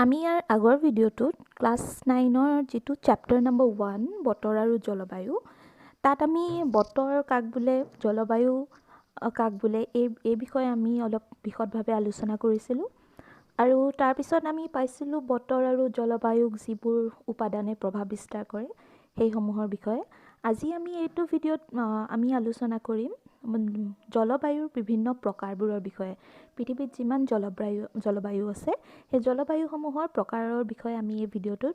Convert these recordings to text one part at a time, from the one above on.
আমি ইয়াৰ আগৰ ভিডিঅ'টোত ক্লাছ 9ৰ যিটো চেপ্টাৰ নম্বৰ 1 বতৰ আৰু জলবায়ু তাত আমি বতৰ কাক বোলে জলবায়ু কাক বোলে এই বিষয়ে আমি অলপ বিশদভাৱে আলোচনা কৰিছিলোঁ আৰু তাৰ পিছত আমি পাইছিলোঁ বতৰ আৰু জলবায়ুক যিবোৰ উপাদানে প্ৰভাৱ বিস্তাৰ কৰে সেইসমূহৰ বিষয়ে আজি আমি এইটো ভিডিঅ'ত আমি আলোচনা কৰিম জলবায়ুৰ বিভিন্ন প্ৰকাৰবোৰৰ বিষয়ে পৃথিৱীত যিমান জলবায়ু আছে সেই জলবায়ুসমূহৰ প্ৰকাৰৰ বিষয়ে আমি এই ভিডিঅ'টোত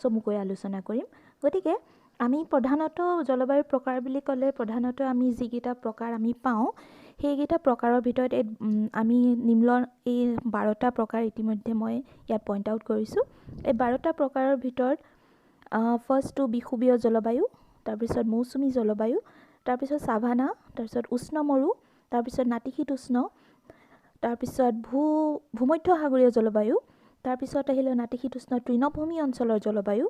চমুকৈ আলোচনা কৰিম গতিকে আমি প্ৰধানত জলবায়ুৰ প্ৰকাৰ বুলি ক'লে প্ৰধানত আমি যিকেইটা প্ৰকাৰ আমি পাওঁ সেইকেইটা প্ৰকাৰৰ ভিতৰত আমি নিম্নৰ এই 12টা প্ৰকাৰ ইতিমধ্যে মই ইয়াত পইণ্ট আউট কৰিছোঁ এই 12টা প্ৰকাৰৰ ভিতৰত ফাৰ্ষ্টটো বিষুৱীয় জলবায়ু তাৰপিছত মৌচুমী জলবায়ু তাৰপিছত সাভানা তাৰপিছত উষ্ণ মৰু তাৰপিছত নাতিশীতোষ্ণ তাৰপিছত ভূমধ্যসাগৰীয় জলবায়ু তাৰপিছত আহিলে নাতিশীতোষ্ণ তৃণভূমি অঞ্চলৰ জলবায়ু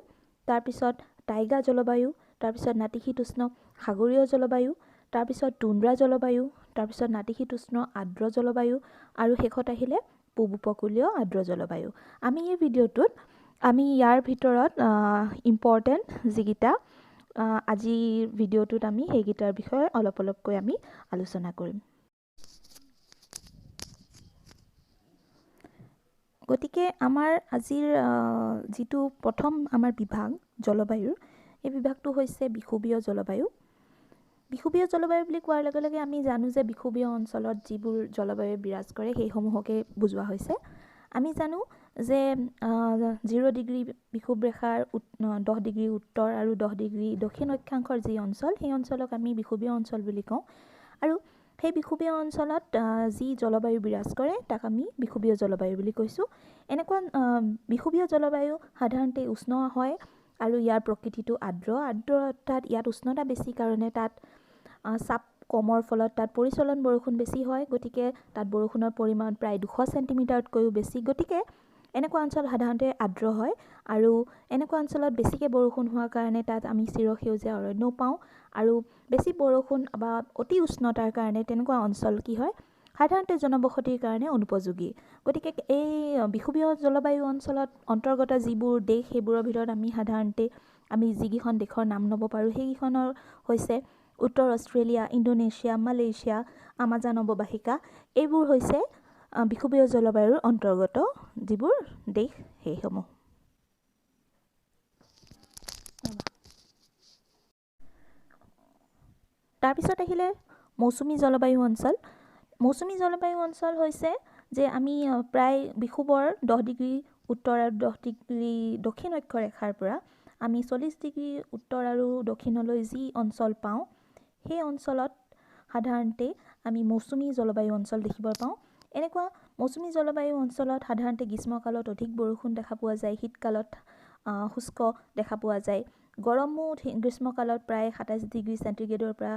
তাৰপিছত টাইগা জলবায়ু তাৰপিছত নাতিশীতোষ্ণ সাগৰীয় জলবায়ু তাৰপিছত টুন্দ্ৰা জলবায়ু তাৰপিছত নাতিশীতোষ্ণ আৰ্দ্ৰ জলবায়ু আৰু শেষত আহিলে পূব উপকূলীয় আৰ্দ্ৰ জলবায়ু আমি এই ভিডিঅ'টোত আমি ইয়াৰ ভিতৰত ইম্পৰ্টেণ্ট যিকেইটা আজিৰ ভিডিঅ'টোত আমি সেইকেইটাৰ বিষয়ে অলপকৈ আমি আলোচনা কৰিম গতিকে আমাৰ আজিৰ যিটো প্ৰথম আমাৰ বিভাগ জলবায়ুৰ এই বিভাগটো হৈছে বিষুৱীয় জলবায়ু বিষুৱীয় জলবায়ু বুলি কোৱাৰ লগে লগে আমি জানো যে বিষুৱীয় অঞ্চলত যিবোৰ জলবায়ু বিৰাজ কৰে সেইসমূহকে বুজোৱা হৈছে আমি জানো যে 0 ডিগ্ৰী বিষুৱ ৰেখাৰ 10 ডিগ্ৰী উত্তৰ আৰু 10 ডিগ্ৰী দক্ষিণ অক্ষাংশৰ যি অঞ্চল সেই অঞ্চলক আমি বিষুৱীয় অঞ্চল বুলি কওঁ আৰু সেই বিষুৱীয় অঞ্চলত যি জলবায়ু বিৰাজ কৰে তাক আমি বিষুৱীয় জলবায়ু বুলি কৈছোঁ এনেকুৱা বিষুৱীয় জলবায়ু সাধাৰণতে উষ্ণ হয় আৰু ইয়াৰ প্ৰকৃতিটো আৰ্দ্ৰ অৰ্থাৎ ইয়াত উষ্ণতা বেছি কাৰণে তাত চাপ কমৰ ফলত তাত পৰিচলন বৰষুণ বেছি হয় গতিকে তাত বৰষুণৰ পৰিমাণ প্ৰায় 200 চেণ্টিমিটাৰতকৈও বেছি গতিকে এনেকুৱা অঞ্চল সাধাৰণতে আৰ্দ্ৰ হয় আৰু এনেকুৱা অঞ্চলত বেছিকৈ বৰষুণ হোৱাৰ কাৰণে তাত আমি চিৰসেউজীয়া অৰণ্য পাওঁ আৰু বেছি বৰষুণ বা অতি উষ্ণতাৰ কাৰণে তেনেকুৱা অঞ্চল কি হয় সাধাৰণতে জনবসতিৰ কাৰণে অনুপযোগী গতিকে এই বিষুৱীয় জলবায়ু অঞ্চলত অন্তৰ্গত যিবোৰ দেশ সেইবোৰৰ ভিতৰত আমি সাধাৰণতে আমি যিকেইখন দেশৰ নাম ল'ব পাৰোঁ সেইকেইখনৰ হৈছে উত্তৰ অষ্ট্ৰেলিয়া ইণ্ডোনেছিয়া মালয়েছিয়া আমাজন অৱবাহিকা এইবোৰ হৈছে বিষুৱীয় জলবায়ুৰ অন্তৰ্গত যিবোৰ দেশ সেইসমূহ তাৰপিছত আহিলে মৌচুমী জলবায়ু অঞ্চল মৌচুমী জলবায়ু অঞ্চল হৈছে যে আমি প্ৰায় বিষুৱৰ 10 ডিগ্ৰী উত্তৰ আৰু 10 ডিগ্ৰী দক্ষিণ অক্ষৰেখাৰ পৰা আমি 40 ডিগ্ৰী উত্তৰ আৰু দক্ষিণলৈ যি অঞ্চল পাওঁ সেই অঞ্চলত সাধাৰণতে আমি মৌচুমী জলবায়ু অঞ্চল দেখিব পাওঁ এনেকুৱা মৌচুমী জলবায়ু অঞ্চলত সাধাৰণতে গ্ৰীষ্মকালত অধিক বৰষুণ দেখা পোৱা যায় শীতকালত শুষ্ক দেখা পোৱা যায় গৰমো গ্ৰীষ্মকালত প্ৰায় 27 ডিগ্ৰী চেণ্টিগ্ৰেডৰ পৰা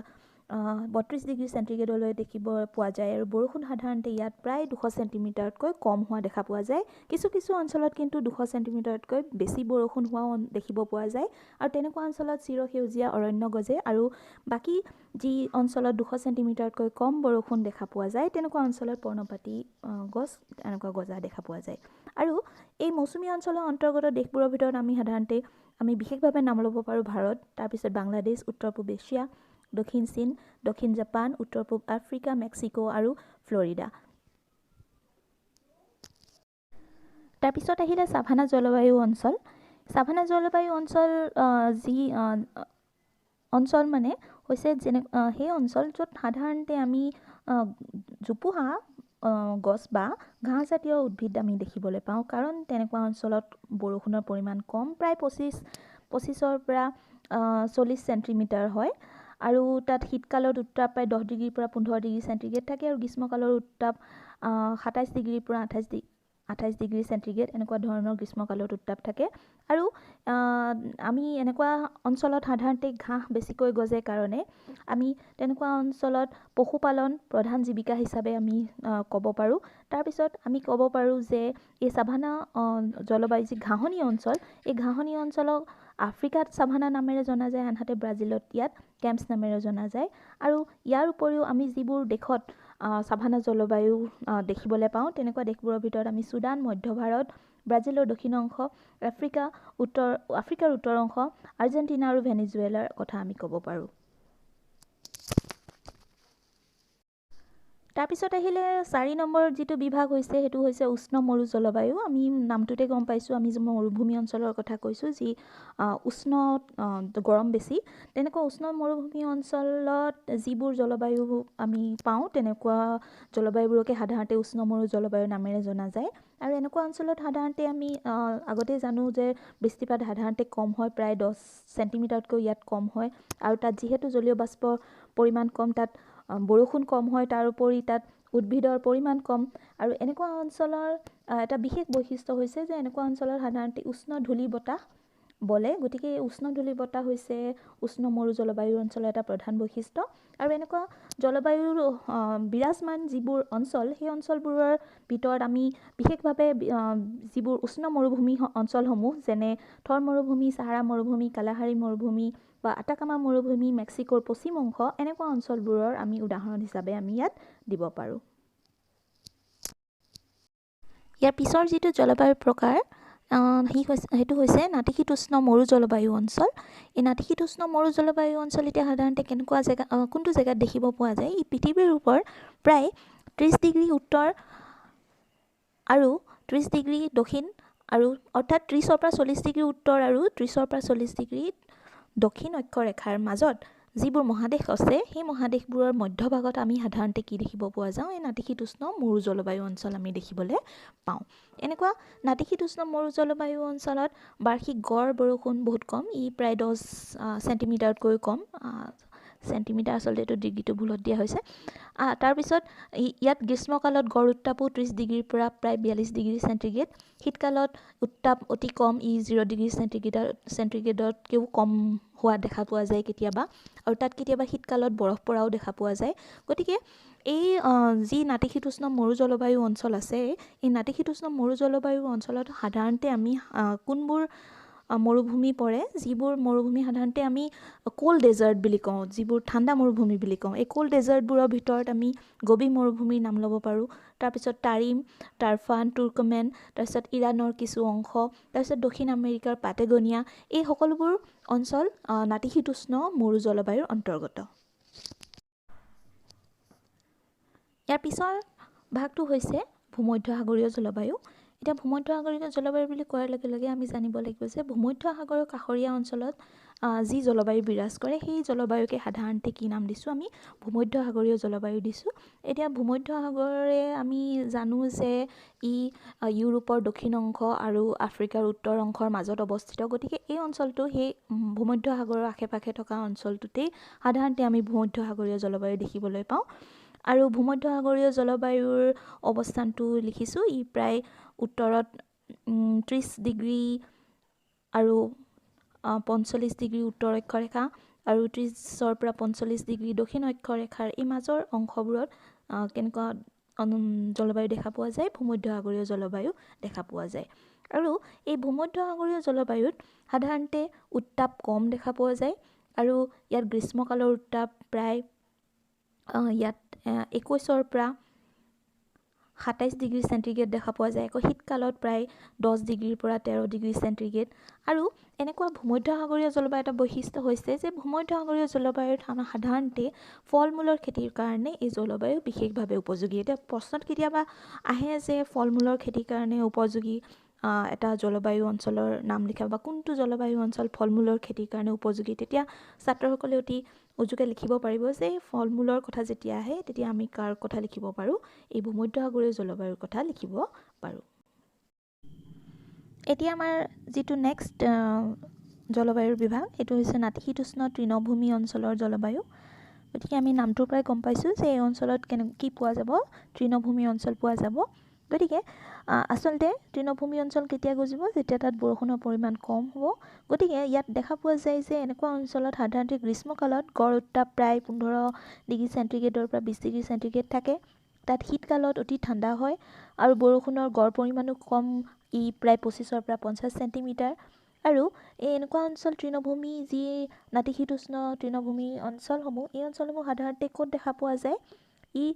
32 ডিগ্ৰী চেণ্টিগ্ৰেডলৈ দেখিব পোৱা যায় আৰু বৰষুণ সাধাৰণতে ইয়াত প্ৰায় 200 চেণ্টিমিটাৰতকৈ কম হোৱা দেখা পোৱা যায় কিছু অঞ্চলত কিন্তু 200 চেণ্টিমিটাৰতকৈ বেছি বৰষুণ হোৱাও দেখিব পোৱা যায় আৰু তেনেকুৱা অঞ্চলত চিৰসেউজীয়া অৰণ্য গজে আৰু বাকী যি অঞ্চলত 200 চেণ্টিমিটাৰতকৈ কম বৰষুণ দেখা পোৱা যায় তেনেকুৱা অঞ্চলত পৰ্ণপাতী গছ এনেকুৱা গজা দেখা পোৱা যায় আৰু এই মৌচুমী অঞ্চলৰ অন্তৰ্গত দেশবোৰৰ ভিতৰত আমি সাধাৰণতে আমি বিশেষভাৱে নাম ল'ব পাৰোঁ ভাৰত তাৰপিছত বাংলাদেশ উত্তৰ পূব এছিয়া দক্ষিণ চীন দক্ষিণ জাপান উত্তৰ পূব আফ্ৰিকা মেক্সিকো আৰু ফ্লৰিডা তাৰপিছত আহিলে সাভানা জলবায়ু অঞ্চল সাভানা জলবায়ু অঞ্চল যি অঞ্চল মানে হৈছে যেনে সেই অঞ্চল য'ত সাধাৰণতে আমি জোপোহা গছ বা ঘাঁহজাতীয় উদ্ভিদ আমি দেখিবলৈ পাওঁ কাৰণ তেনেকুৱা অঞ্চলত বৰষুণৰ পৰিমাণ কম প্ৰায় 25ৰ পৰা 40 চেণ্টিমিটাৰ হয় আৰু তাত শীতকালত উত্তাপ প্ৰায় 10 ডিগ্ৰীৰ পৰা 15 ডিগ্ৰী চেণ্টিগ্ৰেড থাকে আৰু গ্ৰীষ্মকালৰ উত্তাপ 27 ডিগ্ৰীৰ পৰা 28 ডিগ্ৰী চেণ্টিগ্ৰেড এনেকুৱা ধৰণৰ গ্ৰীষ্মকালত উত্তাপ থাকে আৰু আমি এনেকুৱা অঞ্চলত সাধাৰণতে ঘাঁহ বেছিকৈ গজে কাৰণে আমি তেনেকুৱা অঞ্চলত পশুপালন প্ৰধান জীৱিকা হিচাপে আমি ক'ব পাৰোঁ তাৰপিছত আমি ক'ব পাৰোঁ যে এই সাভানা জলবায়ু যি ঘাঁহনি অঞ্চল এই ঘাঁহনি অঞ্চলক আফ্ৰিকাত সাভানা নামেৰে জনা যায় আনহাতে ব্ৰাজিলত ইয়াত কেম্পছ নামেৰে জনা যায় আৰু ইয়াৰ উপৰিও আমি যিবোৰ দেশত সাভানা জলবায়ু দেখিবলৈ পাওঁ তেনেকুৱা দেশবোৰৰ ভিতৰত আমি সুদান মধ্য ভাৰত ব্ৰাজিলৰ দক্ষিণ অংশ, আফ্ৰিকাৰ উত্তৰ অংশ, আৰ্জেণ্টিনা আৰু ভেনেজুৱেলাৰ কথা আমি ক'ব পাৰোঁ। তাৰপিছত আহিলে 4 নম্বৰ যিটো বিভাগ হৈছে সেইটো হৈছে উষ্ণ মৰু জলবায়ু। আমি নামটোতে গম পাইছোঁ আমি যে মৰুভূমি অঞ্চলৰ কথা কৈছোঁ যি উষ্ণ গৰম বেছি। তেনেকুৱা উষ্ণ মৰুভূমি অঞ্চলত যিবোৰ জলবায়ু আমি পাওঁ তেনেকুৱা জলবায়ুবোৰকে সাধাৰণতে উষ্ণ মৰু জলবায়ুৰ নামেৰে জনা যায়। আৰু এনেকুৱা অঞ্চলত সাধাৰণতে আমি আগতে জানো যে বৃষ্টিপাত সাধাৰণতে কম হয়, প্ৰায় 10 চেণ্টিমিটাৰতকৈ ইয়াত কম হয়। আৰু তাত যিহেতু জলীয় বাষ্পৰ পৰিমাণ কম, তাত বৰষুণ কম হয়, তাৰোপৰি তাত উদ্ভিদৰ পৰিমাণ কম। আৰু এনেকুৱা অঞ্চলৰ এটা বিশেষ বৈশিষ্ট্য হৈছে যে এনেকুৱা অঞ্চলত সাধাৰণতে উষ্ণ ধূলি বতাহ বলে। গতিকে এই উষ্ণ ধূলি বতাহ হৈছে উষ্ণ মৰু জলবায়ুৰ অঞ্চলৰ এটা প্ৰধান বৈশিষ্ট্য। আৰু এনেকুৱা জলবায়ুৰ বিৰাজমান যিবোৰ অঞ্চল, সেই অঞ্চলবোৰৰ ভিতৰত আমি বিশেষভাৱে যিবোৰ উষ্ণ মৰুভূমি অঞ্চলসমূহ যেনে থৰ মৰুভূমি, চাহাৰা মৰুভূমি, কালাহাৰী মৰুভূমি বা আটাকামা মৰুভূমি, মেক্সিকোৰ পশ্চিম অংশ, এনেকুৱা অঞ্চলবোৰৰ আমি উদাহৰণ হিচাপে আমি ইয়াত দিব পাৰোঁ। ইয়াৰ পিছৰ যিটো জলবায়ুৰ প্ৰকাৰ সেইটো হৈছে নাতিশীতোষ্ণ মৰু জলবায়ু অঞ্চল। এই নাতিশীতোষ্ণ মৰু জলবায়ু অঞ্চল এতিয়া সাধাৰণতে কোনটো জেগাত দেখিব পোৱা যায়? ই পৃথিৱীৰ ওপৰ প্ৰায় 30 ডিগ্ৰী উত্তৰ আৰু 30 ডিগ্ৰী দক্ষিণ, আৰু অৰ্থাৎ 30-ৰ পৰা 40 ডিগ্ৰী উত্তৰ আৰু 30-ৰ পৰা 40 ডিগ্ৰী দক্ষিণ অক্ষৰেখাৰ মাজত যিবোৰ মহাদেশ আছে, সেই মহাদেশবোৰৰ মধ্যভাগত আমি সাধাৰণতে কি দেখিব পোৱা যাওঁ? এই নাতিশীতোষ্ণ মৰু জলবায়ু অঞ্চল আমি দেখিবলৈ পাওঁ। এনেকুৱা নাতিশীতোষ্ণ মৰু জলবায়ু অঞ্চলত বাৰ্ষিক গড় বৰষুণ বহুত কম, ই প্ৰায় 10 চেণ্টিমিটাৰতকৈ কম। চেণ্টিমিটাৰ আচলতে এইটো ডিগ্ৰীটো ভুলত দিয়া হৈছে। তাৰপিছত ইয়াত গ্ৰীষ্মকালত গড় উত্তাপো 30 ডিগ্ৰীৰ পৰা প্ৰায় 42 ডিগ্ৰী চেণ্টিগ্ৰেড। শীতকালত উত্তাপ অতি কম, ই 0 ডিগ্ৰী চেণ্টিগ্ৰেডতকৈও কম হোৱা দেখা পোৱা যায় কেতিয়াবা। আৰু তাত কেতিয়াবা শীতকালত বৰফ পৰাও দেখা পোৱা যায়। গতিকে এই যি নাতিশীতোষ্ণ মৰু জলবায়ু অঞ্চল আছে, এই নাতিশীতোষ্ণ মৰু জলবায়ু অঞ্চলত সাধাৰণতে আমি কোনবোৰ মৰুভূমি পৰে, যিবোৰ মৰুভূমি সাধাৰণতে আমি কোল্ড ডেজাৰ্ট বুলি কওঁ, যিবোৰ ঠাণ্ডা মৰুভূমি বুলি কওঁ। এই কোল্ড ডেজাৰ্টবোৰৰ ভিতৰত আমি গবি মৰুভূমিৰ নাম ল'ব পাৰোঁ। তাৰপিছত তাৰিম, টাৰফান, তুৰ্কমেন, তাৰপিছত ইৰাণৰ কিছু অংশ, তাৰপিছত দক্ষিণ আমেৰিকাৰ পাটেগনিয়া, এই সকলোবোৰ অঞ্চল নাতিশীতোষ্ণ মৰু জলবায়ুৰ অন্তৰ্গত। ইয়াৰ পিছৰ ভাগটো হৈছে ভূমধ্যসাগৰীয় জলবায়ু। এতিয়া ভূমধ্যসাগৰীয় জলবায়ু বুলি কোৱাৰ লগে লগে আমি জানিব লাগিব যে ভূমধ্যসাগৰৰ কাষৰীয়া অঞ্চলত যি জলবায়ু বিৰাজ কৰে, সেই জলবায়ুকে সাধাৰণতে কি নাম দিছোঁ? আমি ভূমধ্যসাগৰীয় জলবায়ু দিছোঁ। এতিয়া ভূমধ্যসাগৰে আমি জানো যে ই ইউৰোপৰ দক্ষিণ অংশ আৰু আফ্ৰিকাৰ উত্তৰ অংশৰ মাজত অৱস্থিত। গতিকে এই অঞ্চলটো সেই ভূমধ্যসাগৰৰ আশে পাশে থকা অঞ্চলটোতেই সাধাৰণতে আমি ভূমধ্যসাগৰীয় জলবায়ু দেখিবলৈ পাওঁ। আৰু ভূমধ্যসাগৰীয় জলবায়ুৰ অৱস্থানটো লিখিছোঁ। ই প্ৰায় উত্তৰত 30 ডিগ্ৰী আৰু 45 ডিগ্ৰী উত্তৰ অক্ষৰেখা আৰু 30-ৰ পৰা 45 ডিগ্ৰী দক্ষিণ অক্ষৰেখাৰ এই মাজৰ অংশবোৰত কেনেকুৱা জলবায়ু দেখা পোৱা যায়? ভূমধ্যসাগৰীয় জলবায়ু দেখা পোৱা যায়। আৰু এই ভূমধ্যসাগৰীয় জলবায়ুত সাধাৰণতে উত্তাপ কম দেখা পোৱা যায়। আৰু ইয়াত গ্ৰীষ্মকালৰ উত্তাপ প্ৰায় ইয়াত 21-ৰ পৰা 27 ডিগ্ৰী চেণ্টিগ্ৰেড দেখা পোৱা যায়। আকৌ শীতকালত প্ৰায় 10 ডিগ্ৰীৰ পৰা 13 ডিগ্ৰী চেণ্টিগ্ৰেড। আৰু এনেকুৱা ভূমধ্যসাগৰীয় জলবায়ুৰ এটা বৈশিষ্ট্য হৈছে যে ভূমধ্যসাগৰীয় জলবায়ুত সাধাৰণতে ফল মূলৰ খেতিৰ কাৰণে এই জলবায়ু বিশেষভাৱে উপযোগী। এতিয়া প্ৰশ্নত কেতিয়াবা আহে যে ফল মূলৰ খেতিৰ কাৰণে উপযোগী এটা জলবায়ু অঞ্চলৰ নাম লিখা বা কোনটো জলবায়ু অঞ্চল ফল মূলৰ খেতিৰ কাৰণে উপযোগী, তেতিয়া ছাত্ৰসকলে অতি উজুকে লিখিব পাৰিব যে ফল মূলৰ কথা যেতিয়া আহে তেতিয়া আমি কাৰ কথা লিখিব পাৰোঁ? এই ভূমধ্যসাগৰীয় জলবায়ুৰ কথা লিখিব পাৰোঁ। এতিয়া আমাৰ যিটো নেক্সট জলবায়ুৰ বিভাগ, সেইটো হৈছে নাতিশীতোষ্ণ তৃণভূমি অঞ্চলৰ জলবায়ু। গতিকে আমি নামটোৰ পৰাই গম পাইছোঁ যে এই অঞ্চলত কি পোৱা যাব? তৃণভূমি অঞ্চল পোৱা যাব। গতিকে আচলতে তৃণভূমি অঞ্চল কেতিয়া গজিব? যেতিয়া তাত বৰষুণৰ পৰিমাণ কম হ'ব। গতিকে ইয়াত দেখা পোৱা যায় যে এনেকুৱা অঞ্চলত সাধাৰণতে গ্ৰীষ্মকালত গড় উত্তাপ প্ৰায় 15 ডিগ্ৰী চেণ্টিগ্ৰেডৰ পৰা 20 ডিগ্ৰী চেণ্টিগ্ৰেড থাকে। তাত শীতকালত অতি ঠাণ্ডা হয় আৰু বৰষুণৰ গড় পৰিমাণো কম, ই প্ৰায় 25-ৰ পৰা 50 চেণ্টিমিটাৰ। আৰু এই এনেকুৱা অঞ্চল তৃণভূমি, যি নাতিশীতোষ্ণ তৃণভূমি অঞ্চলসমূহ, এই অঞ্চলসমূহ সাধাৰণতে ক'ত দেখা পোৱা যায়? ই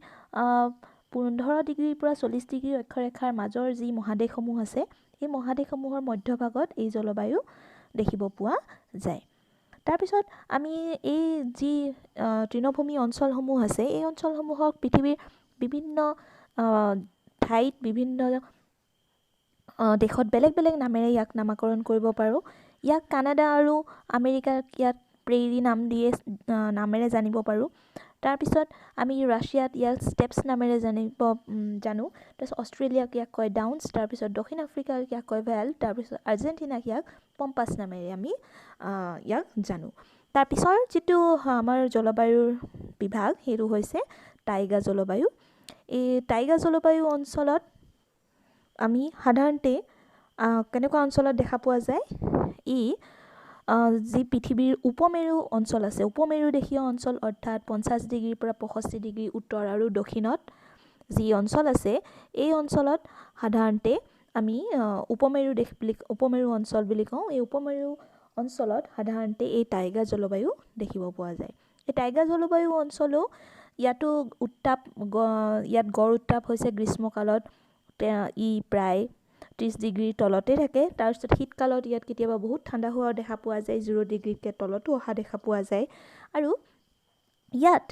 15 ডিগ্ৰীৰ পৰা 40 ডিগ্ৰী অক্ষৰেখাৰ মাজৰ যি মহাদেশসমূহ আছে এই মহাদেশসমূহৰ মধ্যভাগত এই জলবায়ু দেখিব পোৱা যায়। তাৰপিছত আমি এই যি তৃণভূমি অঞ্চলসমূহ আছে এই অঞ্চলসমূহক পৃথিৱীৰ বিভিন্ন ঠাইত বিভিন্ন দেশত বেলেগ বেলেগ নামেৰে ইয়াক নামাকৰণ কৰিব পাৰোঁ। ইয়াক কানাডা আৰু আমেৰিকাক ইয়াত প্ৰেৰী নাম দিয়ে নামেৰে জানিব পাৰোঁ। তাৰপিছত আমি ৰাছিয়াত ইয়াক ষ্টেপছ নামেৰে জানো। তাৰপিছত অষ্ট্ৰেলিয়াক ইয়াক কয় ডাউনছ, তাৰপিছত দক্ষিণ আফ্ৰিকাক ইয়াক কয় ভেল, তাৰপিছত আৰ্জেণ্টিনাক ইয়াক পম্পাছ নামেৰে আমি ইয়াক জানো। তাৰপিছৰ যিটো আমাৰ জলবায়ুৰ বিভাগ সেইটো হৈছে টাইগা জলবায়ু। এই টাইগা জলবায়ু অঞ্চলত আমি সাধাৰণতে কেনেকুৱা অঞ্চলত দেখা পোৱা যায়, ই যি পৃথিৱীৰ উপমেৰু অঞ্চল আছে উপমেৰুদেশীয় অঞ্চল অৰ্থাৎ 50 ডিগ্ৰীৰ পৰা 65 ডিগ্ৰী উত্তৰ আৰু দক্ষিণত যি অঞ্চল আছে এই অঞ্চলত সাধাৰণতে আমি উপমেৰু অঞ্চল বুলি কওঁ। এই উপমেৰু অঞ্চলত সাধাৰণতে এই টাইগা জলবায়ু দেখিব পোৱা যায়। এই টাইগা জলবায়ু অঞ্চলো ইয়াতো ইয়াত গড় উত্তাপ হৈছে গ্ৰীষ্মকালত ই প্ৰায় 30 ডিগ্ৰীৰ তলতে থাকে। তাৰপিছত শীতকালত ইয়াত কেতিয়াবা বহুত ঠাণ্ডা হোৱা দেখা পোৱা যায়, 0 ডিগ্ৰীতকৈ তলতো অহা দেখা পোৱা যায়। আৰু ইয়াত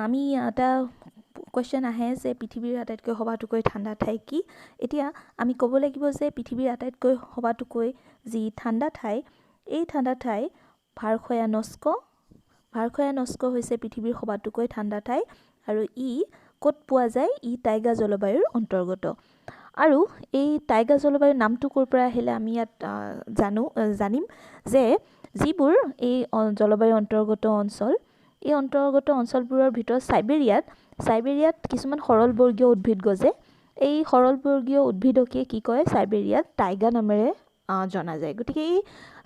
আমি এটা কুৱেশ্যন আহে যে পৃথিৱীৰ আটাইতকৈ সবাতোকৈ ঠাণ্ডা ঠাই কি? এতিয়া আমি ক'ব লাগিব যে পৃথিৱীৰ আটাইতকৈ সবাতোকৈ যি ঠাণ্ডা ঠাই এই ঠাণ্ডা ঠাই ভাৰখয়ানস্ক হৈছে পৃথিৱীৰ সবাতোকৈ ঠাণ্ডা ঠাই আৰু ই ক'ত পোৱা যায়? ই টাইগা জলবায়ুৰ অন্তৰ্গত। আৰু এই টাইগা জলবায়ুৰ নামটো ক'ৰ পৰা আহিলে আমি ইয়াত জানিম যে যিবোৰ এই জলবায়ুৰ অন্তৰ্গত অঞ্চল এই অন্তৰ্গত অঞ্চলবোৰৰ ভিতৰত চাইবেৰিয়াত কিছুমান সৰলবৰ্গীয় উদ্ভিদ গজে। এই সৰলবৰ্গীয় উদ্ভিদকে কি কয়? চাইবেৰিয়াত টাইগা নামেৰে জনা যায়। গতিকে এই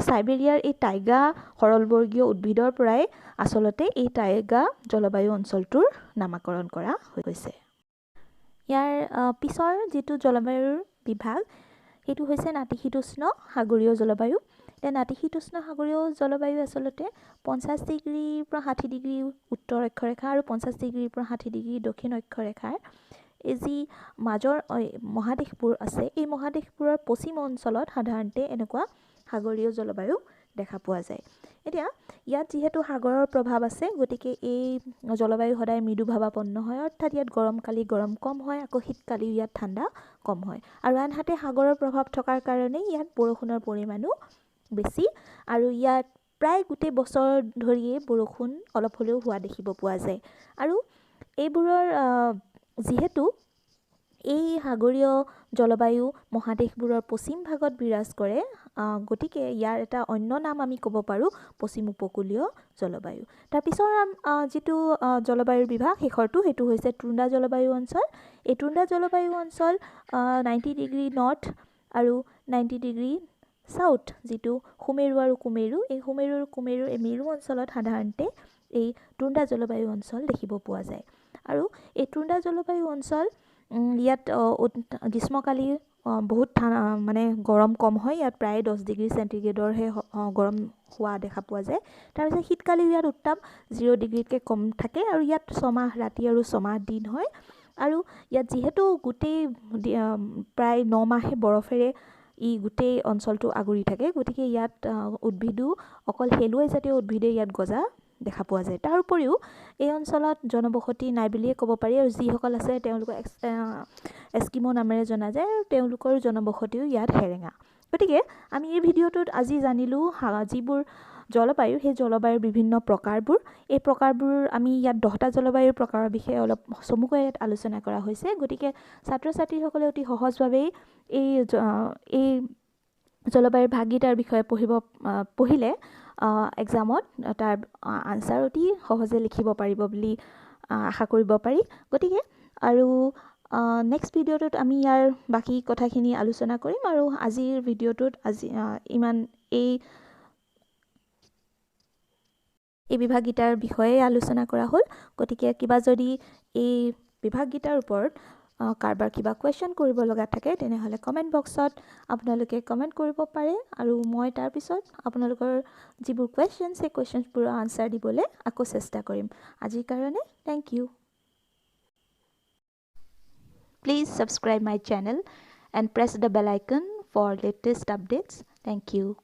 চাইবেৰিয়াৰ এই টাইগা সৰলবৰ্গীয় উদ্ভিদৰ পৰাই আচলতে এই টাইগা জলবায়ু অঞ্চলটোৰ নামাকৰণ কৰা হৈছে। ইয়াৰ পিছৰ যিটো জলবায়ুৰ বিভাগ সেইটো হৈছে নাতিশীতোষ্ণ সাগৰীয় জলবায়ু। এতিয়া নাতিশীতোষ্ণ সাগৰীয় জলবায়ু আচলতে 50 ডিগ্ৰীৰ পৰা 60 ডিগ্ৰী উত্তৰ অক্ষৰেখা আৰু 50 ডিগ্ৰীৰ পৰা 60 ডিগ্ৰী দক্ষিণ অক্ষৰেখাৰ এই যি মাজৰ মহাদেশবোৰ আছে এই মহাদেশবোৰৰ পশ্চিম অঞ্চলত সাধাৰণতে এনেকুৱা সাগৰীয় জলবায়ু দেখা পোৱা যায়। এতিয়া ইয়াত যিহেতু সাগৰৰ প্ৰভাৱ আছে গতিকে এই জলবায়ু সদায় মৃদুভাৱাপন্ন হয়, অৰ্থাৎ ইয়াত গৰমকালি গৰম কম হয়, আকৌ শীতকালি ইয়াত ঠাণ্ডা কম হয়। আৰু আনহাতে সাগৰৰ প্ৰভাৱ থকাৰ কাৰণে ইয়াত বৰষুণৰ পৰিমাণো বেছি আৰু ইয়াত প্ৰায় গোটেই বছৰ ধৰিয়ে বৰষুণ অলপ হ'লেও হোৱা দেখিব পোৱা যায়। আৰু এইবোৰৰ যিহেতু এই সাগৰীয় জলবায়ু মহাদেশবোৰৰ পশ্চিম ভাগত বিৰাজ কৰে গতিকে ইয়াৰ এটা অন্য নাম আমি ক'ব পাৰোঁ পশ্চিম উপকূলীয় জলবায়ু। তাৰপিছৰ যিটো জলবায়ুৰ বিভাগ শেষৰটো সেইটো হৈছে টুণ্ড্ৰা জলবায়ু অঞ্চল। এই টুণ্ড্ৰা জলবায়ু অঞ্চল 90 ডিগ্ৰী নৰ্থ আৰু 90 ডিগ্ৰী চাউথ যিটো সুমেৰু আৰু কুমেৰু এই সুমেৰু আৰু কুমেৰুৰ এই মেৰু অঞ্চলত সাধাৰণতে এই টুণ্ড্ৰা জলবায়ু অঞ্চল দেখিব পোৱা যায়। আৰু এই টুণ্ড্ৰা জলবায়ু অঞ্চল ইয়াত গ্ৰীষ্মকালি বহুত মানে গৰম কম হয়, ইয়াত প্ৰায় 10 ডিগ্ৰী চেণ্টিগ্ৰেডৰহে গৰম হোৱা দেখা পোৱা যায়। তাৰপিছত শীতকালি ইয়াত উত্তাপ 0 ডিগ্ৰীতকৈ কম থাকে আৰু ইয়াত 6 মাহ ৰাতি আৰু 6 মাহ দিন হয়। আৰু ইয়াত যিহেতু গোটেই প্ৰায় 9 মাহে বৰফেৰে ই গোটেই অঞ্চলটো আগুৰি থাকে গতিকে ইয়াত উদ্ভিদো অকল সেলুৱাই জাতীয় উদ্ভিদে ইয়াত গজা দেখা পোৱা যায়। তাৰ উপৰিও এই অঞ্চলত জনবসতি নাই বুলিয়ে ক'ব পাৰি আৰু যিসকল আছে তেওঁলোকক এস্কিমো নামেৰে জনা যায় আৰু তেওঁলোকৰ জনবসতিও ইয়াত হেৰেঙা। গতিকে আমি এই ভিডিঅ'টোত আজি জানিলোঁ যিবোৰ জলবায়ু সেই জলবায়ুৰ বিভিন্ন প্ৰকাৰবোৰ। এই প্ৰকাৰবোৰ আমি ইয়াত 10টা জলবায়ুৰ প্ৰকাৰৰ বিষয়ে অলপ চমুকৈ ইয়াত আলোচনা কৰা হৈছে। গতিকে ছাত্ৰ ছাত্ৰীসকলে অতি সহজভাৱেই এই জলবায়ুৰ ভাগকেইটাৰ বিষয়ে পঢ়িলে এক্সামত তাৰ আনচাৰ অতি সহজে লিখিব পাৰিব বুলি আশা কৰিব পাৰি। গতিকে আৰু নেক্সট ভিডিঅ'টোত আমি ইয়াৰ বাকী কথাখিনি আলোচনা কৰিম আৰু আজিৰ ভিডিঅ'টোত ইমান এই বিভাগকেইটাৰ বিষয়ে আলোচনা কৰা হ'ল। গতিকে কিবা যদি এই বিভাগকেইটাৰ ওপৰত কাৰোবাৰ কিবা কুৱেশ্যন কৰিব লগা থাকে তেনেহ'লে কমেণ্ট বক্সত আপোনালোকে কমেণ্ট কৰিব পাৰে আৰু মই তাৰপিছত আপোনালোকৰ যিবোৰ কুৱেশ্যন সেই কুৱেশ্যনছবোৰৰ আনচাৰ দিবলৈ আকৌ চেষ্টা কৰিম। আজিৰ কাৰণে thank you. Please subscribe my channel and press the bell icon for latest updates. Thank you.